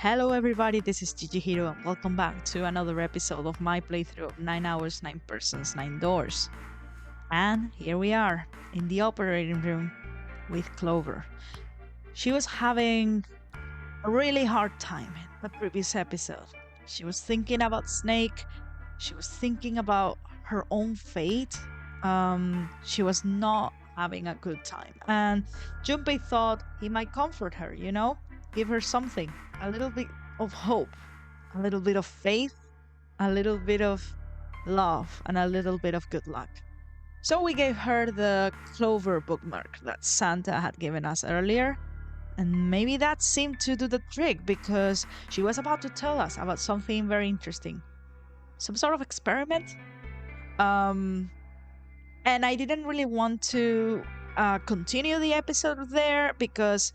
Hello everybody, this is Gigi Hiro and welcome back to another episode of my playthrough of 9 hours, 9 persons, 9 doors. And here we are in the operating room with Clover. She was having a really hard time in the previous episode. She was thinking about Snake, she was thinking about her own fate. She was not having a good time. And Junpei thought he might comfort her, give her something, a little bit of hope, a little bit of faith, a little bit of love, and a little bit of good luck. So we gave her the Clover bookmark that Santa had given us earlier. And maybe that seemed to do the trick because she was about to tell us about something very interesting. Some sort of experiment. And I didn't really want to continue the episode there because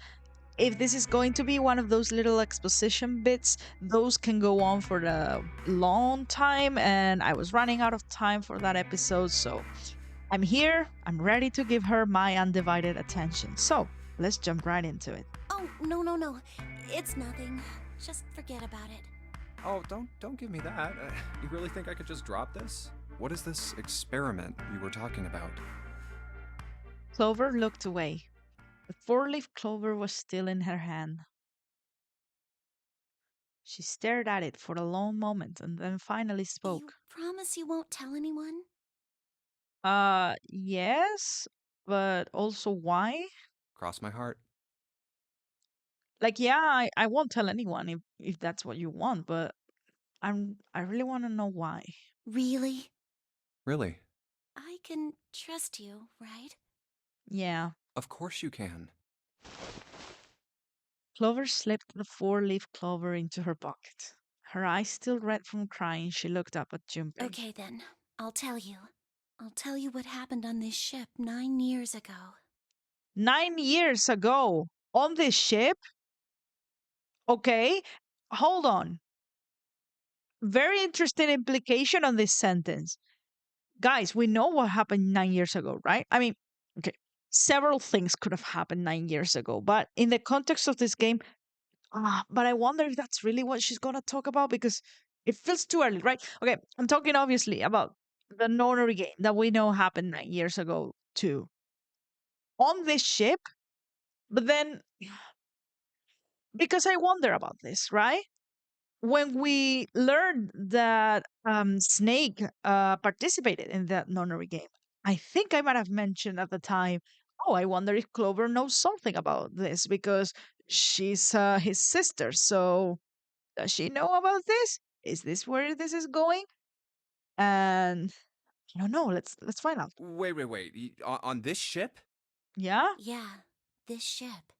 if this is going to be one of those little exposition bits, those can go on for a long time, and I was running out of time for that episode, so I'm here, I'm ready to give her my undivided attention. So, let's jump right into it. Oh, no. It's nothing. Just forget about it. Oh, don't give me that. You really think I could just drop this? What is this experiment you were talking about? Clover looked away. The four-leaf clover was still in her hand. She stared at it for a long moment and then finally spoke. You promise you won't tell anyone? Yes, but also why? Cross my heart. Like, yeah, I won't tell anyone if that's what you want, but I really want to know why. Really? Really? I can trust you, right? Yeah. Of course you can. Clover slipped the four-leaf clover into her pocket. Her eyes still red from crying, she looked up at Junpei. Okay then, I'll tell you. I'll tell you what happened on this ship 9 years ago. 9 years ago? On this ship? Okay, hold on. Very interesting implication on this sentence. Guys, we know what happened 9 years ago, right? I mean, okay, several things could have happened 9 years ago, but in the context of this game, but I wonder if that's really what she's going to talk about because it feels too early, right? Okay, I'm talking obviously about the Nonary game that we know happened 9 years ago too. On this ship, but then because I wonder about this, right? When we learned that Snake participated in that Nonary game, I think I might have mentioned at the time, oh, I wonder if Clover knows something about this because she's his sister. So does she know about this? Is this where this is going? And I don't know. Let's find out. Wait. On this ship? Yeah? Yeah, this ship.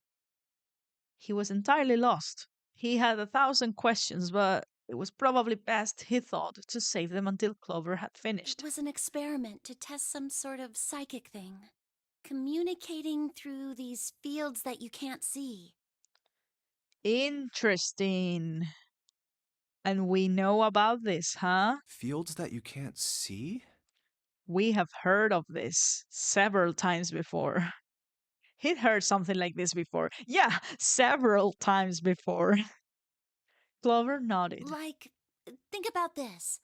He was entirely lost. He had 1,000 questions, but it was probably best, he thought, to save them until Clover had It finished. was an experiment to test some sort of psychic thing. Communicating through these fields that you can't see. Interesting. And we know about this, huh? Fields that you can't see? We have heard of this several times before. He'd heard something like this before. Yeah, several times before. Clover nodded. Like, think about this.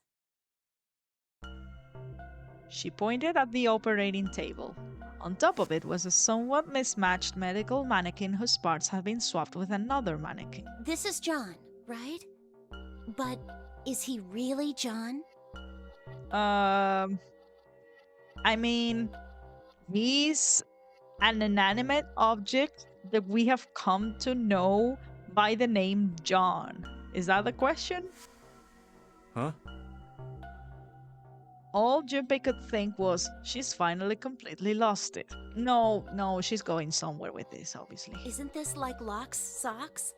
She pointed at the operating table. On top of it was a somewhat mismatched medical mannequin whose parts had been swapped with another mannequin. This is John, right? But is he really John? I mean, he's an inanimate object that we have come to know by the name John. Is that the question? Huh? All Junpei could think was, she's finally completely lost it. No, she's going somewhere with this, obviously. Isn't this like Locke's socks?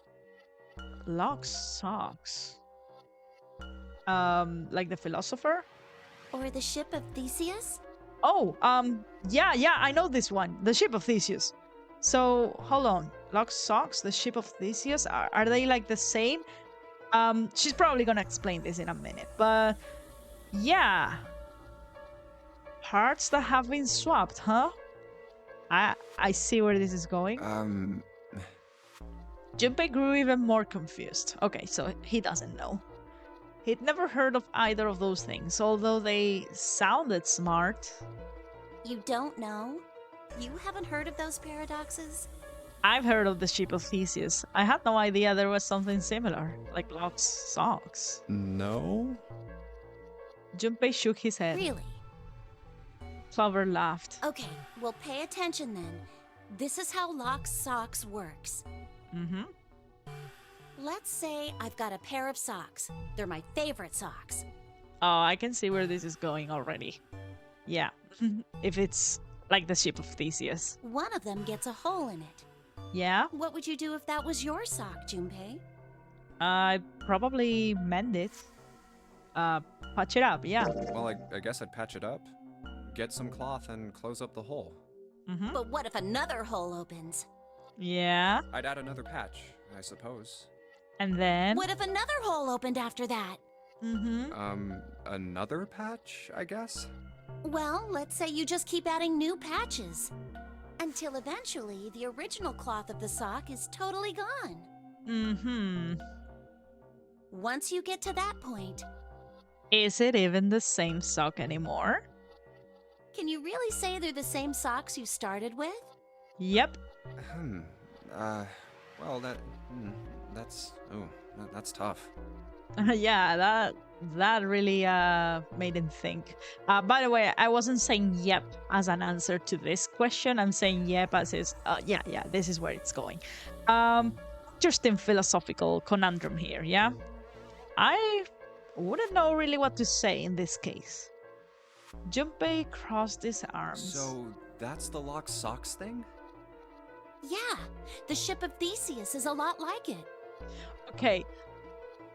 Locke's socks? Like the philosopher? Or the ship of Theseus? Oh, yeah, I know this one. The ship of Theseus. So, hold on. Locke's socks, the ship of Theseus, are they like the same? She's probably gonna explain this in a minute, but yeah. Parts that have been swapped, huh? I see where this is going. Junpei grew even more confused. Okay, so he doesn't know. He'd never heard of either of those things, although they sounded smart. You don't know? You haven't heard of those paradoxes? I've heard of the ship of Theseus. I had no idea there was something similar, like Locke's socks. No? Junpei shook his head. Really? Clover laughed. Okay, well, pay attention then. This is how Locke's socks works. Mm-hmm. Let's say I've got a pair of socks. They're my favorite socks. Oh, I can see where this is going already. Yeah, if it's like the ship of Theseus. One of them gets a hole in it. Yeah, What would you do if that was your sock, Junpei? I'd probably mend it. Patch it up, yeah. Well, I guess I'd patch it up, get some cloth, and close up the hole. Mm-hmm. But what if another hole opens? Yeah, I'd add another patch, I suppose. and then... What if another hole opened after that? Mm-hmm. Another patch, I guess? Well, let's say you just keep adding new patches. Until eventually, the original cloth of the sock is totally gone. Mm-hmm. Once you get to that point, Is it even the same sock anymore? can you really say they're the same socks you started with? Yep. Well, that's tough. Yeah, that really made him think. By the way, I wasn't saying yep as an answer to this question. I'm saying yep as is, yeah, this is where it's going. Interesting philosophical conundrum here, yeah? I wouldn't know really what to say in this case. Junpei crossed his arms. So, that's the Locke socks thing? Yeah, the ship of Theseus is a lot like it. Okay,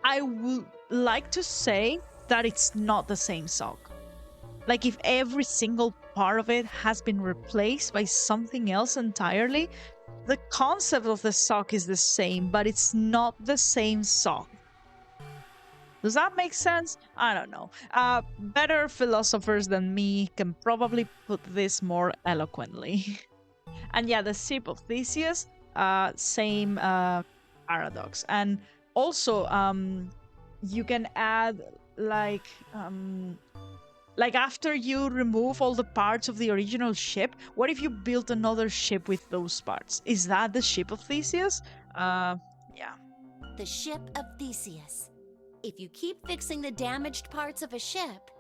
I would like to say that it's not the same sock. Like if every single part of it has been replaced by something else entirely, the concept of the sock is the same, but it's not the same sock. Does that make sense? I don't know. Better philosophers than me can probably put this more eloquently. And yeah, the ship of Theseus, same paradox. And also, you can add like after you remove all the parts of the original ship, what if you built another ship with those parts? Is that the ship of Theseus? Yeah. The ship of Theseus. If you keep fixing the damaged parts of a ship,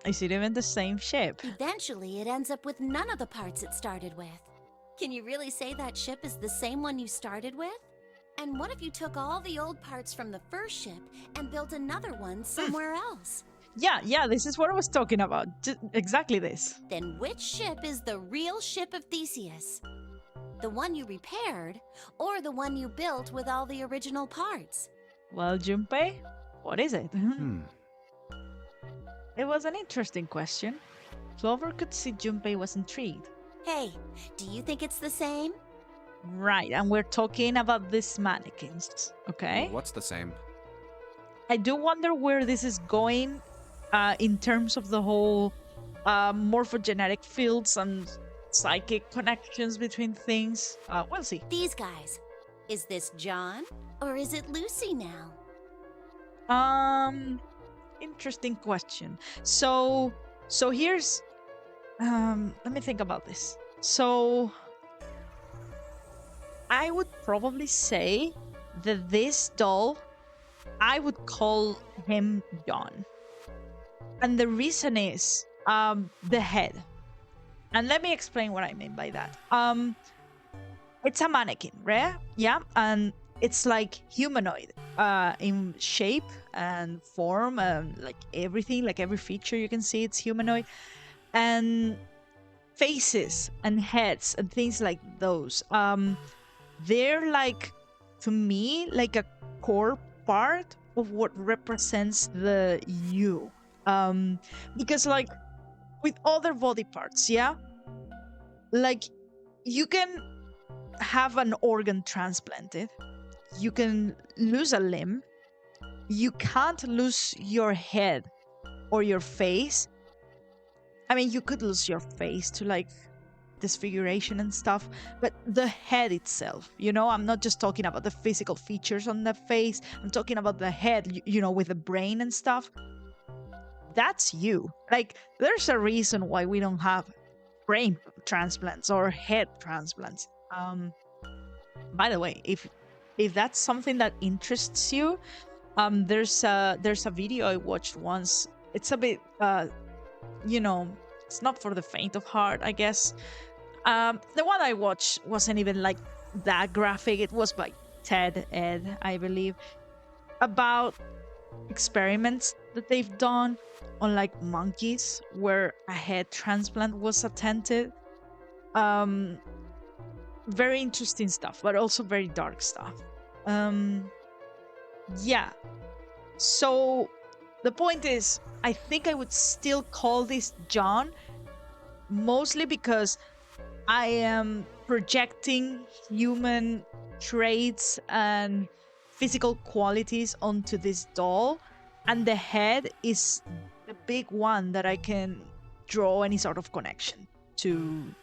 Is it even the same ship? eventually it ends up with none of the parts it started with. Can you really say that ship is the same one you started with? And what if you took all the old parts from the first ship and built another one somewhere else? Yeah, this is what I was talking about. Exactly this. Then which ship is the real ship of Theseus? The one you repaired, or the one you built with all the original parts? Well, Junpei, what is it? It was an interesting question. Clover could see Junpei was intrigued. Hey, do you think it's the same? Right, and we're talking about these mannequins, okay? What's the same? I do wonder where this is going in terms of the whole morphogenetic fields and psychic connections between things. We'll see. These guys. Is this John, or is it Lucy now? Interesting question. So here's let me think about this. So I would probably say that this doll, I would call him John. And the reason is the head. And let me explain what I mean by that. It's a mannequin, right? Yeah, and it's like humanoid in shape and form, like everything, like every feature you can see, it's humanoid. And faces and heads and things like those. They're like, to me, like a core part of what represents the you. Because like with other body parts, yeah, like you can have an organ transplanted, you can lose a limb, you can't lose your head or your face. I mean, you could lose your face to like disfiguration and stuff, but the head itself, I'm not just talking about the physical features on the face, I'm talking about the head, with the brain and stuff. That's you. Like, there's a reason why we don't have brain transplants or head transplants. By the way, if that's something that interests you, there's a video I watched once. It's a bit it's not for the faint of heart, I guess. The one I watched wasn't even like that graphic. It was by Ted Ed, I believe, about experiments that they've done on like monkeys where a head transplant was attempted. Very interesting stuff, but also very dark stuff. Yeah. So the point is, I think I would still call this John, mostly because I am projecting human traits and physical qualities onto this doll, and the head is the big one that I can draw any sort of connection to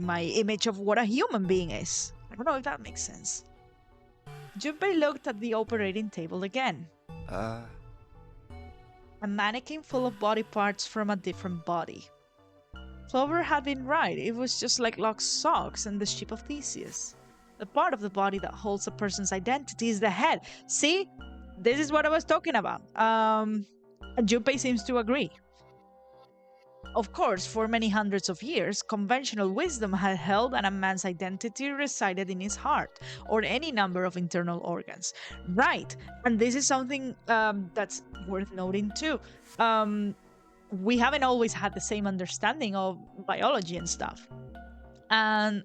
my image of what a human being is. I don't know if that makes sense. Junpei looked at the operating table again. A mannequin full of body parts from a different body. Clover had been right. It was just like Locke's socks and the ship of Theseus. The part of the body that holds a person's identity is the head. See? This is what I was talking about. And Junpei seems to agree. Of course, for many hundreds of years, conventional wisdom had held that a man's identity resided in his heart, or any number of internal organs. Right, and this is something that's worth noting too. We haven't always had the same understanding of biology and stuff. And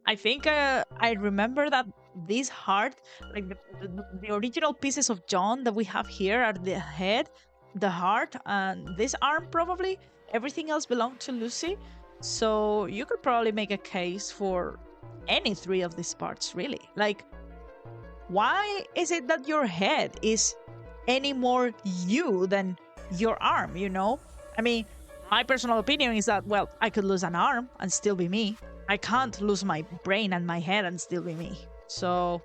I think I remember that this heart, like the original pieces of John that we have here are the head, the heart, and this arm probably. Everything else belonged to Lucy, so you could probably make a case for any three of these parts, really. Like, why is it that your head is any more you than your arm, I mean, my personal opinion is that, well, I could lose an arm and still be me. I can't lose my brain and my head and still be me. So,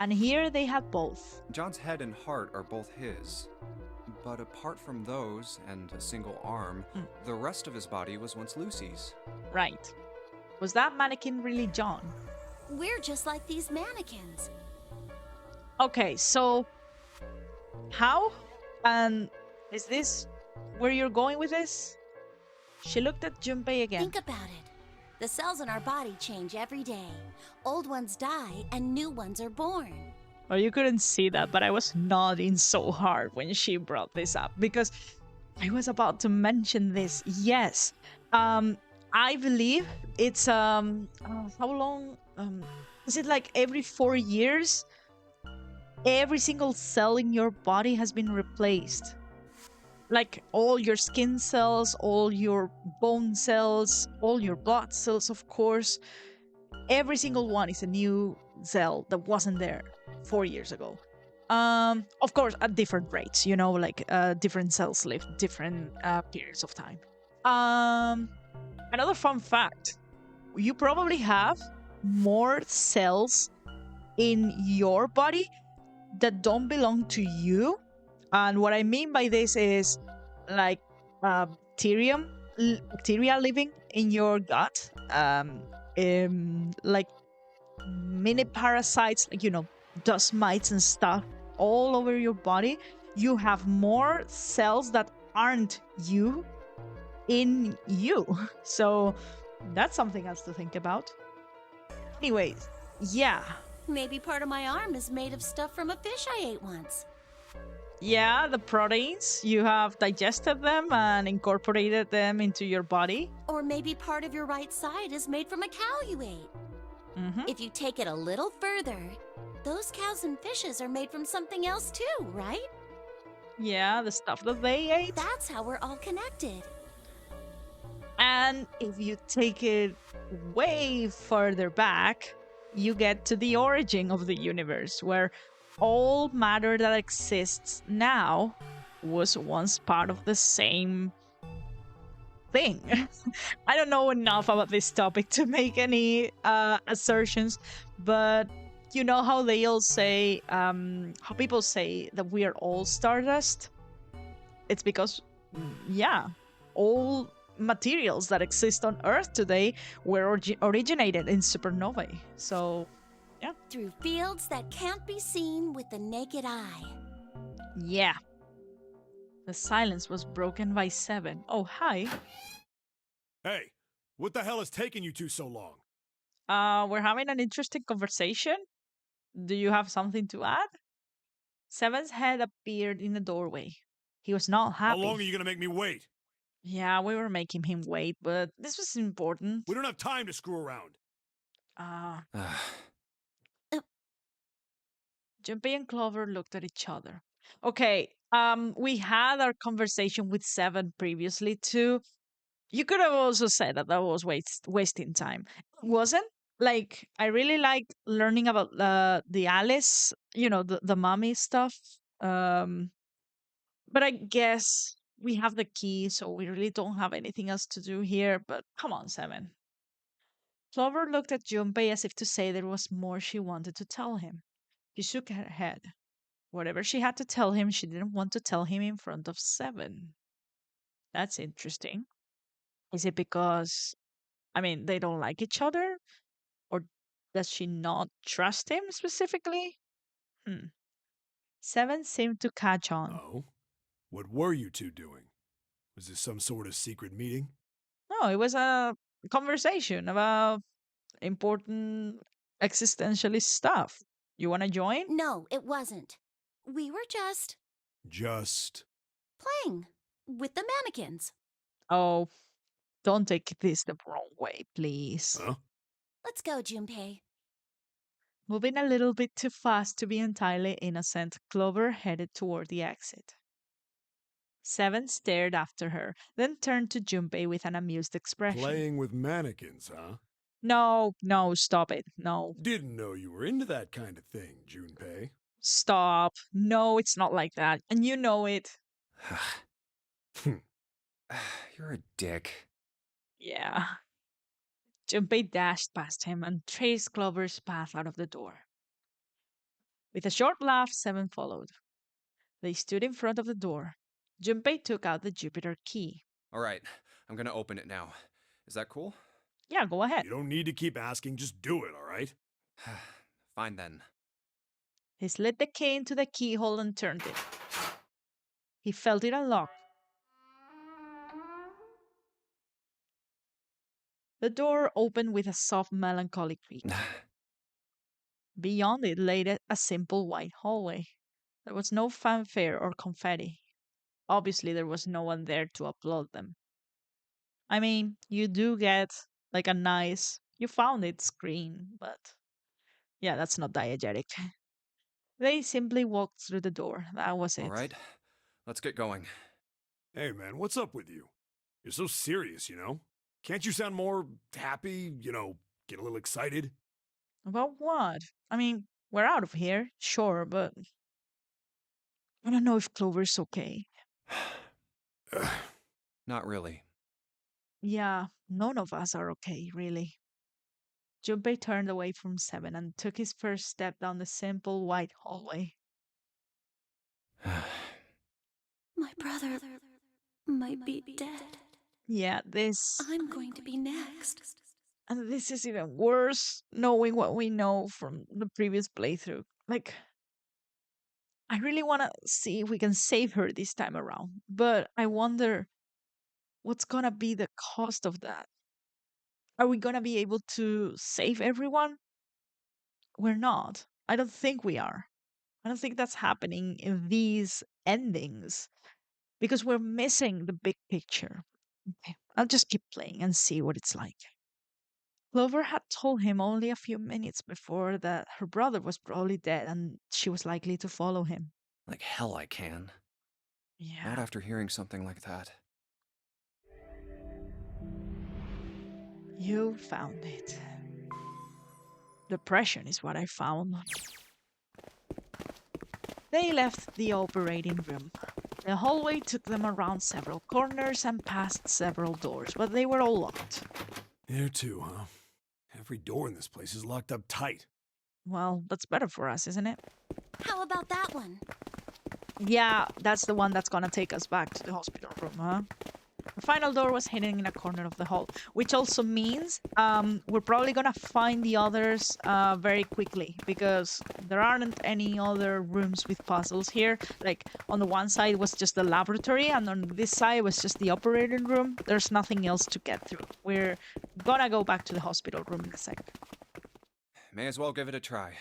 and here they have both. John's head and heart are both his. But apart from those and a single arm, the rest of his body was once Lucy's. Right. Was that mannequin really John? We're just like these mannequins. Okay, so how? And is this where you're going with this? She looked at Junpei again. Think about it. The cells in our body change every day. Old ones die and new ones are born. Well, you couldn't see that, but I was nodding so hard when she brought this up because I was about to mention this. Yes. I believe it's how long is it, like every 4 years every single cell in your body has been replaced. Like all your skin cells, all your bone cells, all your blood cells, of course. Every single one is a new cell that wasn't there 4 years ago. Of course, at different rates, like different cells live different periods of time. Another fun fact, you probably have more cells in your body that don't belong to you. And what I mean by this is like bacteria living in your gut, like mini parasites, like, dust mites and stuff all over your body. You have more cells that aren't you in you. So that's something else to think about. Anyways, yeah. Maybe part of my arm is made of stuff from a fish I ate once. Yeah, the proteins, you have digested them and incorporated them into your body. Or maybe part of your right side is made from a cow you ate. If you take it a little further, those cows and fishes are made from something else too, right? Yeah, the stuff that they ate. That's how we're all connected. And if you take it way further back, you get to the origin of the universe, where all matter that exists now was once part of the same thing. I don't know enough about this topic to make any assertions, but you know how they all say, how people say that we are all stardust? It's because, yeah, all materials that exist on Earth today were originated in supernovae. So, yeah. Through fields that can't be seen with the naked eye. Yeah. The silence was broken by Seven. Oh, hi. Hey, what the hell is taking you two so long? We're having an interesting conversation. Do you have something to add? Seven's head appeared in the doorway. He was not How long are happy. you gonna make me wait? Yeah, we were making him wait, but this was important. We don't have time to screw around. Junpei and Clover looked at each other. Okay, we had our conversation with Seven previously too. You could have also said that that was wasting time. It wasn't. Like, I really like learning about the Alice, the mommy stuff. But I guess we have the key, so we really don't have anything else to do here. But come on, Seven. Clover looked at Junpei as if to say there was more she wanted to tell him. She shook her head. Whatever she had to tell him, she didn't want to tell him in front of Seven. That's interesting. Is it because, they don't like each other? Or does she not trust him specifically? Hmm. Seven seemed to catch on. Oh? What were you two doing? Was this some sort of secret meeting? No, it was a conversation about important existentialist stuff. You want to join? No, it wasn't. We were just Just... playing with the mannequins. Oh, don't take this the wrong way, please. Huh? Let's go, Junpei. Moving a little bit too fast to be entirely innocent, Clover headed toward the exit. Seven stared after her, then turned to Junpei with an amused expression. Playing with mannequins, huh? No, stop it. No. Didn't know you were into that kind of thing, Junpei. Stop. No, it's not like that. And you know it. You're a dick. Yeah. Junpei dashed past him and traced Clover's path out of the door. With a short laugh, Seven followed. They stood in front of the door. Junpei took out the Jupiter key. All right, I'm gonna open it now. Is that cool? Yeah, go ahead. You don't need to keep asking, just do it, alright? Fine then. He slid the key into the keyhole and turned it. He felt it unlock. The door opened with a soft, melancholy creak. Beyond it lay a simple white hallway. There was no fanfare or confetti. Obviously, there was no one there to applaud them. You do get like a nice, you found it screen, but yeah, that's not diegetic. They simply walked through the door. That was it. All right, let's get going. Hey man, what's up with you? You're so serious, you know? Can't you sound more happy, get a little excited? About what? We're out of here, sure, but I don't know if Clover's okay. Not really. Yeah, none of us are okay, really. Junpei turned away from Seven and took his first step down the simple white hallway. My brother might be dead. Yeah, this. I'm going to be next. And this is even worse, knowing what we know from the previous playthrough. I really want to see if we can save her this time around, but I wonder what's gonna be the cost of that. Are we gonna be able to save everyone? We're not. I don't think we are. I don't think that's happening in these endings because we're missing the big picture. Okay, I'll just keep playing and see what it's like. Clover had told him only a few minutes before that her brother was probably dead and she was likely to follow him. Like hell I can. Yeah. Not after hearing something like that. You found it. Depression is what I found. They left the operating room. The hallway took them around several corners and past several doors, but they were all locked. There too, huh? Every door in this place is locked up tight. Well, that's better for us, isn't it? How about that one? Yeah, that's the one that's gonna take us back to the hospital room, huh? The final door was hidden in a corner of the hall, which also means we're probably gonna find the others very quickly because there aren't any other rooms with puzzles here. Like on the one side was just the laboratory, and on this side was just the operating room. There's nothing else to get through. We're gonna go back to the hospital room in a sec. May as well give it a try.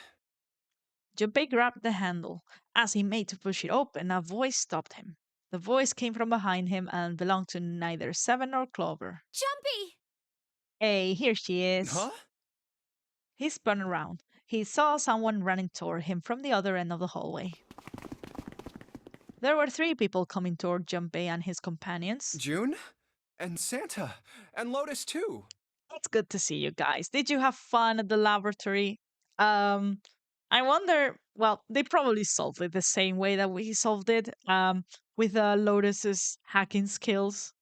Junpei grabbed the handle. As he made to push it open, a voice stopped him. The voice came from behind him and belonged to neither Seven nor Clover. Jumpy! Hey, here she is. Huh? He spun around. He saw someone running toward him from the other end of the hallway. There were 3 people coming toward Junpei and his companions. June? And Santa? And Lotus too? It's good to see you guys. Did you have fun at the laboratory? I wonder, well, they probably solved it the same way that we solved it, with Lotus's hacking skills.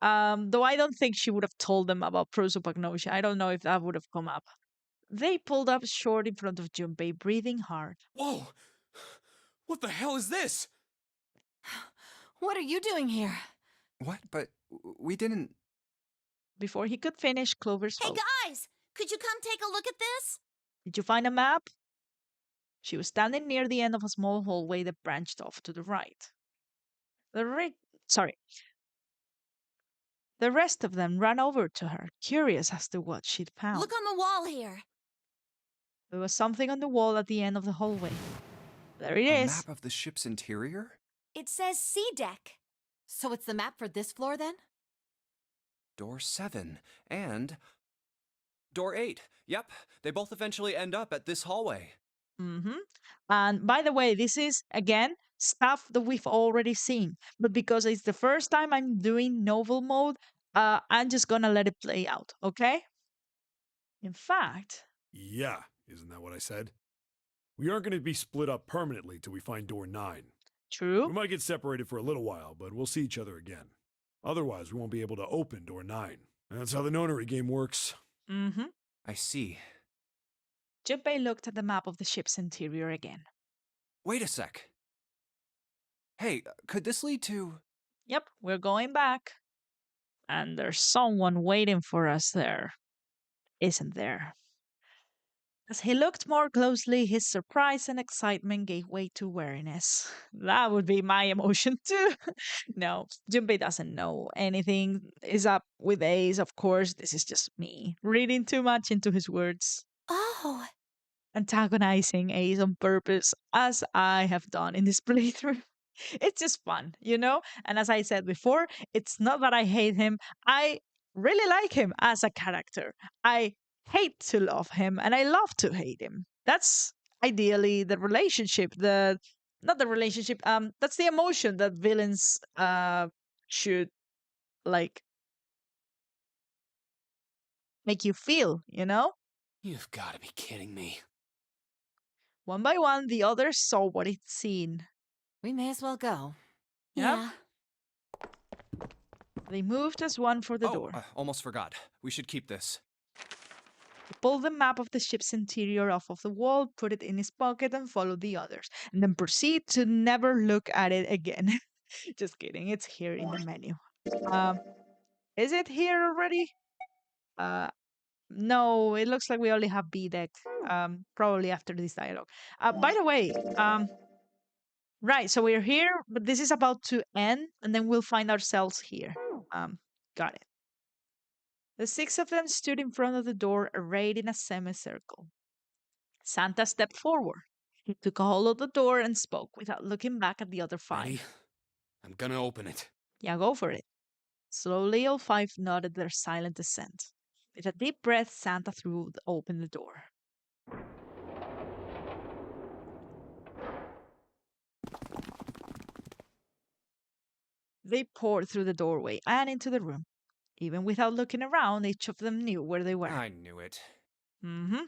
Though I don't think she would have told them about prosopagnosia. I don't know if that would have come up. They pulled up short in front of Junpei, breathing hard. Whoa! What the hell is this? What are you doing here? What? But we didn't. Before he could finish, Clover Hey spoke. guys, could you come take a look at this? Did you find a map? She was standing near the end of a small hallway that branched off to the right. Sorry. The rest of them ran over to her, curious as to what she'd found. Look on the wall here. There was something on the wall at the end of the hallway. There it A is. map of the ship's interior? It says C deck. So it's the map for this floor then? Door 7. And. Door 8. Yep, they both eventually end up at this hallway. Mm-hmm. And by the way, this is, again, stuff that we've already seen. But because it's the first time I'm doing novel mode, I'm just gonna let it play out, okay? In fact, Yeah, isn't that what I said? We aren't going to be split up permanently till we find door 9. We true. might get separated for a little while, but we'll see each other again. Otherwise, we won't be able to open door 9. And that's how the Nonary game works. Mm-hmm. I see. Junpei looked at the map of the ship's interior again. Wait a sec. Hey, could this lead to. Yep, we're going back. And there's someone waiting for us there, isn't there? As he looked more closely, his surprise and excitement gave way to weariness. That would be my emotion too. No, Junpei doesn't know anything is up with Ace, of course. This is just me reading too much into his words, Oh, antagonizing Ace on purpose, as I have done in this playthrough. It's just fun, you know? And as I said before, it's not that I hate him. I really like him as a character. I hate to love him and I love to hate him. That's ideally the relationship, the not the relationship, that's the emotion that villains should like make you feel, you know? You've got to be kidding me. One by one, the others saw what he'd seen. We may as well go. Yep. yeah. They moved as one for the door. Almost forgot. We should keep this. He pulled the map of the ship's interior off of the wall, put it in his pocket, and followed the others, and then proceed to never look at it again. Just kidding, it's here in the menu. Is it here already? No, it looks like we only have B deck. Probably after this dialogue. By the way, right, so we're here, but this is about to end, and then we'll find ourselves here. Got it. The 6 of them stood in front of the door, arrayed in a semicircle. Santa stepped forward. He took a hold of the door and spoke without looking back at the other 5. Ready? I'm gonna open it. Yeah, go for it. Slowly, all 5 nodded their silent assent. With a deep breath, Santa threw open the door. They poured through the doorway and into the room. Even without looking around, each of them knew where they were. I knew it. Mm-hmm.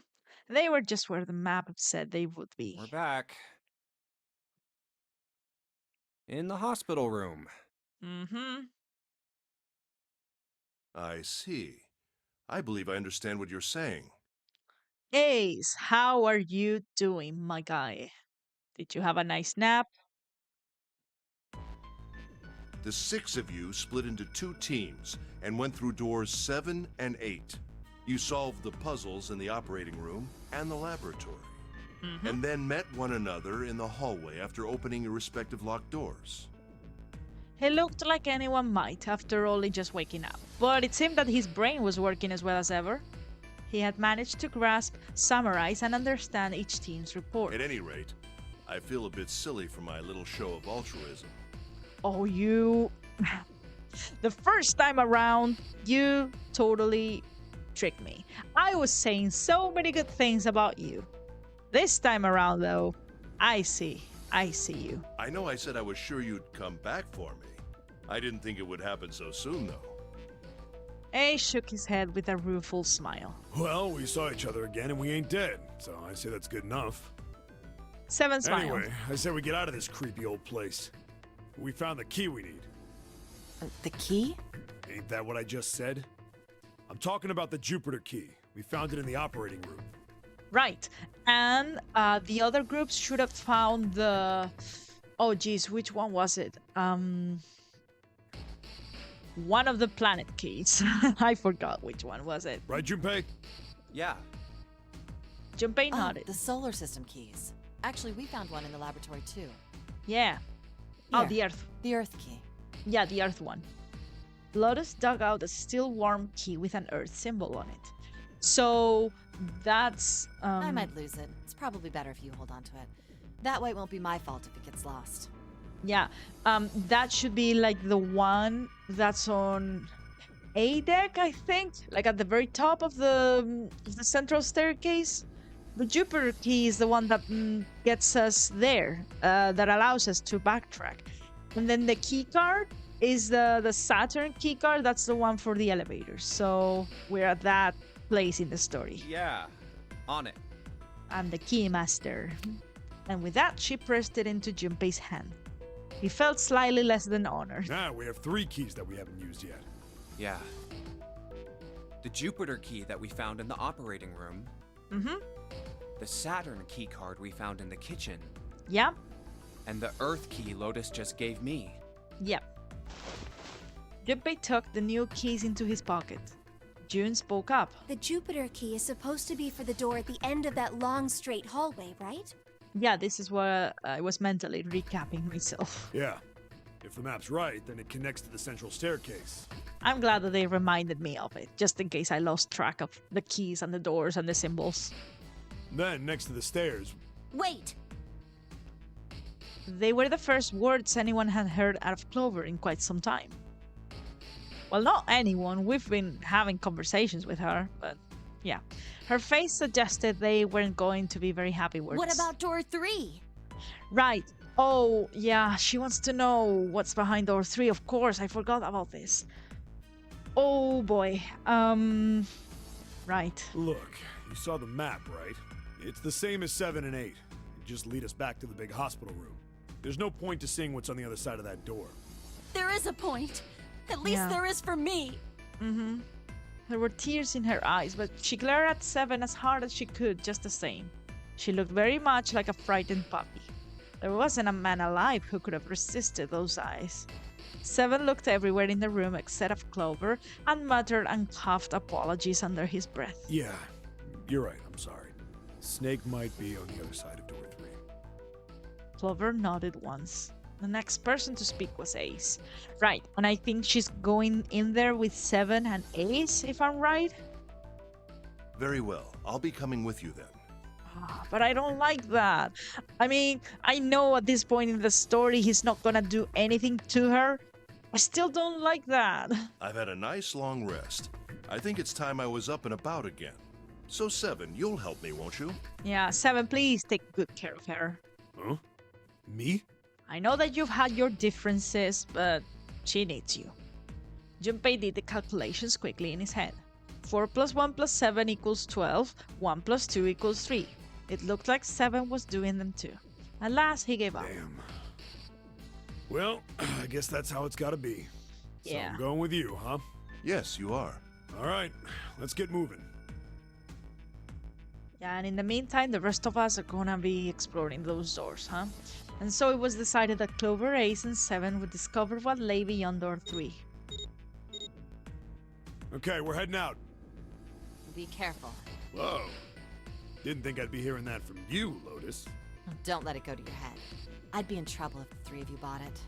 They were just where the map said they would be. We're back. In the hospital room. Mm-hmm. I see. I believe I understand what you're saying. Ace, how are you doing, my guy? Did you have a nice nap? The 6 of you split into 2 teams and went through doors 7 and 8. You solved the puzzles in the operating room and the laboratory, and then met one another in the hallway after opening your respective locked doors. He looked like anyone might after only just waking up, but it seemed that his brain was working as well as ever. He had managed to grasp, summarize, and understand each team's report. At any rate, I feel a bit silly for my little show of altruism. Oh, you... The first time around, you totally tricked me. I was saying so many good things about you. This time around, though, I see you. I know I said I was sure you'd come back for me. I didn't think it would happen so soon, though. Ace shook his head with a rueful smile. Well, we saw each other again and we ain't dead, so I say that's good enough. Seven smiled. Anyway, I say we get out of this creepy old place. We found the key we need. The key? Ain't that what I just said? I'm talking about the Jupiter key. We found it in the operating room. Right. And the other groups should have found the... Oh, geez, which one was it? One of the planet keys. I forgot which one was it. Right, Junpei? Yeah. Junpei Oh, nodded. the solar system keys. Actually, we found one in the laboratory too. Yeah. Oh, Here, the Earth. The Earth key. Yeah, the Earth one. Lotus dug out a still warm key with an Earth symbol on it. So that's... I might lose it. It's probably better if you hold on to it. That way it won't be my fault if it gets lost. Yeah, that should be like the one that's on A deck, I think, like at the very top of the central staircase. The Jupiter key is the one that gets us there, that allows us to backtrack. And then the key card is the Saturn key card. That's the one for the elevators. So we're at that place in the story. Yeah. On it. I'm the key master. And with that, she pressed it into Junpei's hand. He felt slightly less than honored. Now we have 3 keys that we haven't used yet. Yeah. The Jupiter key that we found in the operating room. Mm-hmm. The Saturn key card we found in the kitchen. Yeah. And the Earth key Lotus just gave me. Yep. Junpei tucked the new keys into his pocket. June spoke up. The Jupiter key is supposed to be for the door at the end of that long, straight hallway, right? Yeah, this is what I was mentally recapping myself. Yeah. If the map's right, then it connects to the central staircase. I'm glad that they reminded me of it, just in case I lost track of the keys and the doors and the symbols. Then, next to the stairs... Wait! They were the first words anyone had heard out of Clover in quite some time. Well, not anyone. We've been having conversations with her, but yeah. Her face suggested they weren't going to be very happy words. What about door 3? Right. Oh, yeah, she wants to know what's behind door 3. Of course, I forgot about this. Oh, boy. Right. Look, you saw the map, right? It's the same as 7 and 8. It just lead us back to the big hospital room. There's no point to seeing what's on the other side of that door. There is a point. At least Yeah. there is for me. Mm-hmm. There were tears in her eyes, but she glared at Seven as hard as she could, just the same. She looked very much like a frightened puppy. There wasn't a man alive who could have resisted those eyes. Seven looked everywhere in the room except of Clover and muttered and coughed apologies under his breath. Yeah, you're right, I'm sorry. Snake might be on the other side of door 3. Clover nodded once. The next person to speak was Ace. Right, and I think she's going in there with Seven and Ace, if I'm right? Very well. I'll be coming with you then. But I don't like that. I mean, I know at this point in the story he's not gonna do anything to her. I still don't like that. I've had a nice long rest. I think it's time I was up and about again. So, Seven, you'll help me, won't you? Yeah, Seven, please take good care of her. Huh? Me? I know that you've had your differences, but she needs you. Junpei did the calculations quickly in his head. 4 plus 1 plus 7 equals 12. 1 plus 2 equals 3. It looked like Seven was doing them too. At last, he gave up. Damn. Well, I guess that's how it's gotta be. So Yeah. I'm going with you, huh? Yes, you are. All right, let's get moving. Yeah, and in the meantime, the rest of us are gonna be exploring those doors, huh? And so it was decided that Clover, Ace, and Seven would discover what lay beyond door 3. Okay, we're heading out. Be careful. Whoa. Didn't think I'd be hearing that from you, Lotus. Don't let it go to your head. I'd be in trouble if the three of you bought it.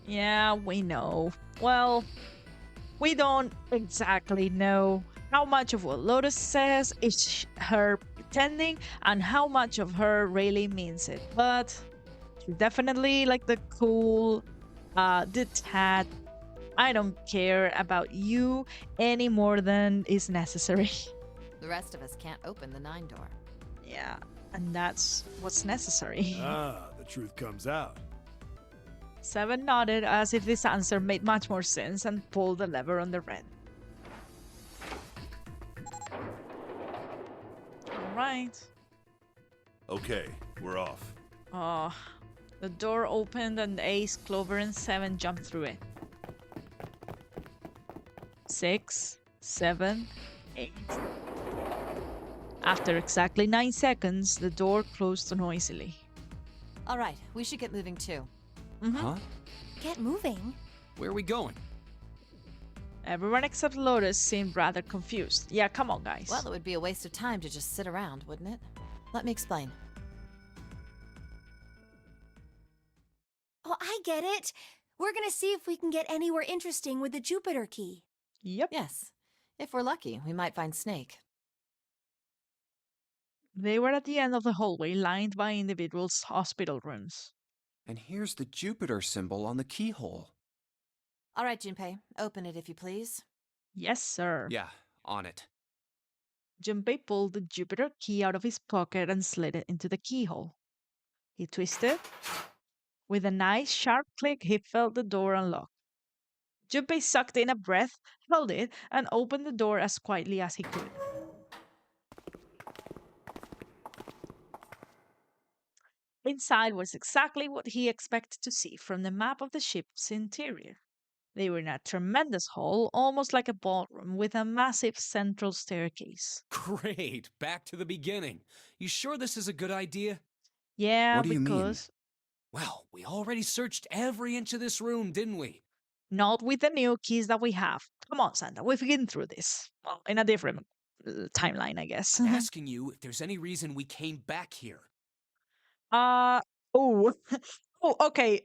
Yeah, we know. Well, we don't exactly know how much of what Lotus says is her pretending and how much of her really means it. But she's definitely like the cool, detached, I don't care about you any more than is necessary. The rest of us can't open the 9 door. Yeah, and that's what's necessary. The truth comes out. Seven nodded as if this answer made much more sense and pulled the lever on the red. Alright. Okay, we're off. Oh, the door opened and Ace, Clover, and Seven jumped through it. 6, 7, 8. After exactly 9 seconds, the door closed noisily. All right, we should get moving too. Huh? Get moving. Where are we going? Everyone except Lotus seemed rather confused. Yeah, come on, guys. Well, it would be a waste of time to just sit around, wouldn't it? Let me explain. Oh, I get it. We're gonna see if we can get anywhere interesting with the Jupiter key. Yep. Yes. If we're lucky, we might find Snake. They were at the end of the hallway, lined by individuals' hospital rooms. And here's the Jupiter symbol on the keyhole. All right, Junpei, open it if you please. Yes, sir. Yeah, on it. Junpei pulled the Jupiter key out of his pocket and slid it into the keyhole. He twisted. With a nice sharp click, he felt the door unlock. Junpei sucked in a breath, held it, and opened the door as quietly as he could. Inside was exactly what he expected to see from the map of the ship's interior. They were in a tremendous hall, almost like a ballroom, with a massive central staircase. Great, back to the beginning. You sure this is a good idea? Yeah, What do you mean? because Well, we already searched every inch of this room, didn't we? not with the new keys that we have. Come on, Santa, we've been through this. Well, in a different timeline, I guess. Asking you if there's any reason we came back here. Oh. Oh, okay.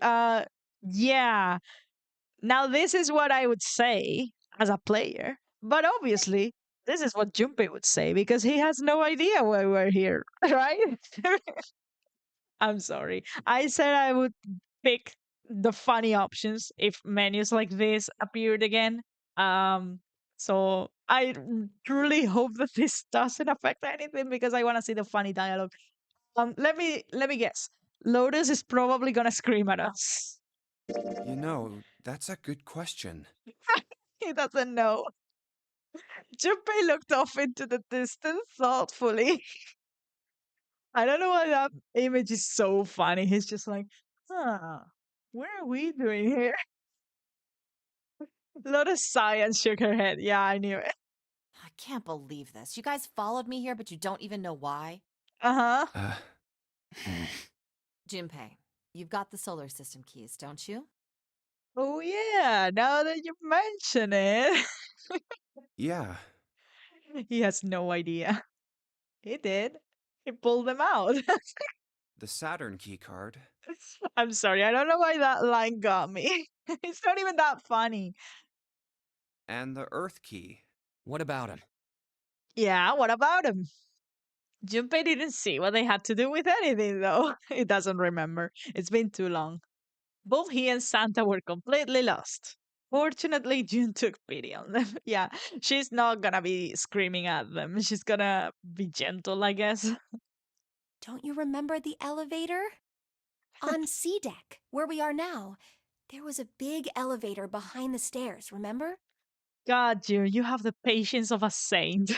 Yeah. Now this is what I would say as a player, but obviously this is what Junpei would say because he has no idea why we're here, right? I'm sorry. I said I would pick the funny options if menus like this appeared again. So I truly hope that this doesn't affect anything because I want to see the funny dialogue. Let me guess. Lotus is probably gonna scream at us. You know, that's a good question. He doesn't know. Junpei looked off into the distance thoughtfully. I don't know why that image is so funny. He's just like, what are we doing here? Lotus sighed and shook her head. Yeah, I knew it. I can't believe this. You guys followed me here, but you don't even know why. Uh-huh. Junpei, you've got the solar system keys, don't you? Oh yeah, now that you mention it. Yeah. He has no idea. He did. He pulled them out. The Saturn key card. I'm sorry, I don't know why that line got me. It's not even that funny. And the Earth key. What about him? Yeah, what about him? Junpei didn't see what they had to do with anything, though. He doesn't remember. It's been too long. Both he and Santa were completely lost. Fortunately, June took pity on them. Yeah, she's not gonna be screaming at them. She's gonna be gentle, I guess. Don't you remember the elevator? On C deck, where we are now, there was a big elevator behind the stairs, remember? God, June, you have the patience of a saint.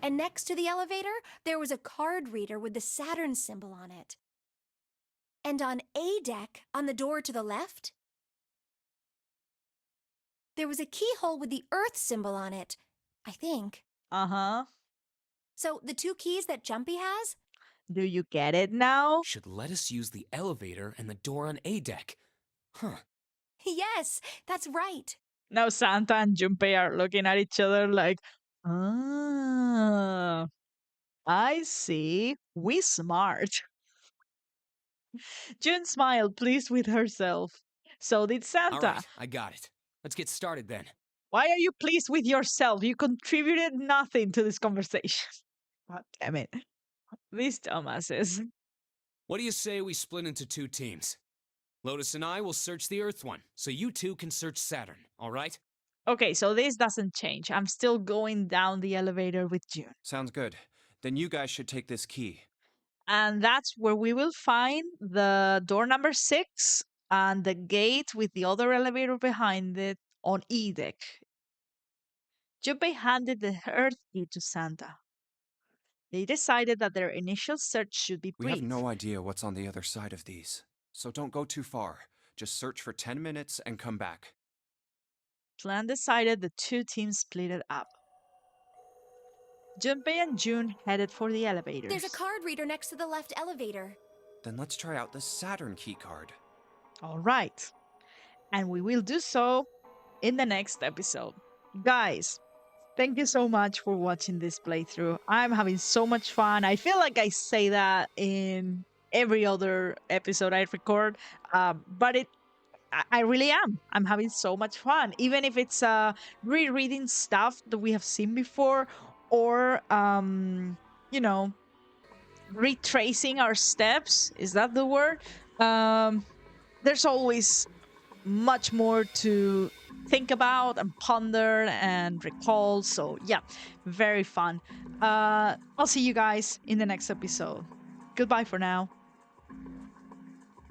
And next to the elevator, there was a card reader with the Saturn symbol on it. And on A deck, on the door to the left, there was a keyhole with the Earth symbol on it, I think. Uh-huh. So the 2 keys that Jumpy has? Do you get it now? Should let us use the elevator and the door on A deck. Huh. Yes, that's right. Now Santa and Junpei are looking at each other like, ah, I see. We smart. June smiled, pleased with herself. So did All Santa. right, I got it. Let's get started then. Why are you pleased with yourself? You contributed nothing to this conversation. God damn it. These dumbasses. What do you say we split into 2 teams? Lotus and I will search the Earth one, so you 2 can search Saturn, all right? Okay, so this doesn't change. I'm still going down the elevator with June. Sounds good. Then you guys should take this key. And that's where we will find the door number 6 and the gate with the other elevator behind it on E deck. Junpei handed the Earth key to Santa. They decided that their initial search should be We brief. have no idea what's on the other side of these. So don't go too far. Just search for 10 minutes and come back. Plan decided, the 2 teams split it up. Junpei and June headed for the elevators. There's a card reader next to the left elevator. Then let's try out the Saturn key card. All right. And we will do so in the next episode. Guys, thank you so much for watching this playthrough. I'm having so much fun. I feel like I say that in every other episode I record, but I really am. I'm having so much fun, even if it's rereading stuff that we have seen before, or you know, retracing our steps. Is that the word? There's always much more to think about and ponder and recall. So yeah, very fun. I'll see you guys in the next episode. Goodbye for now.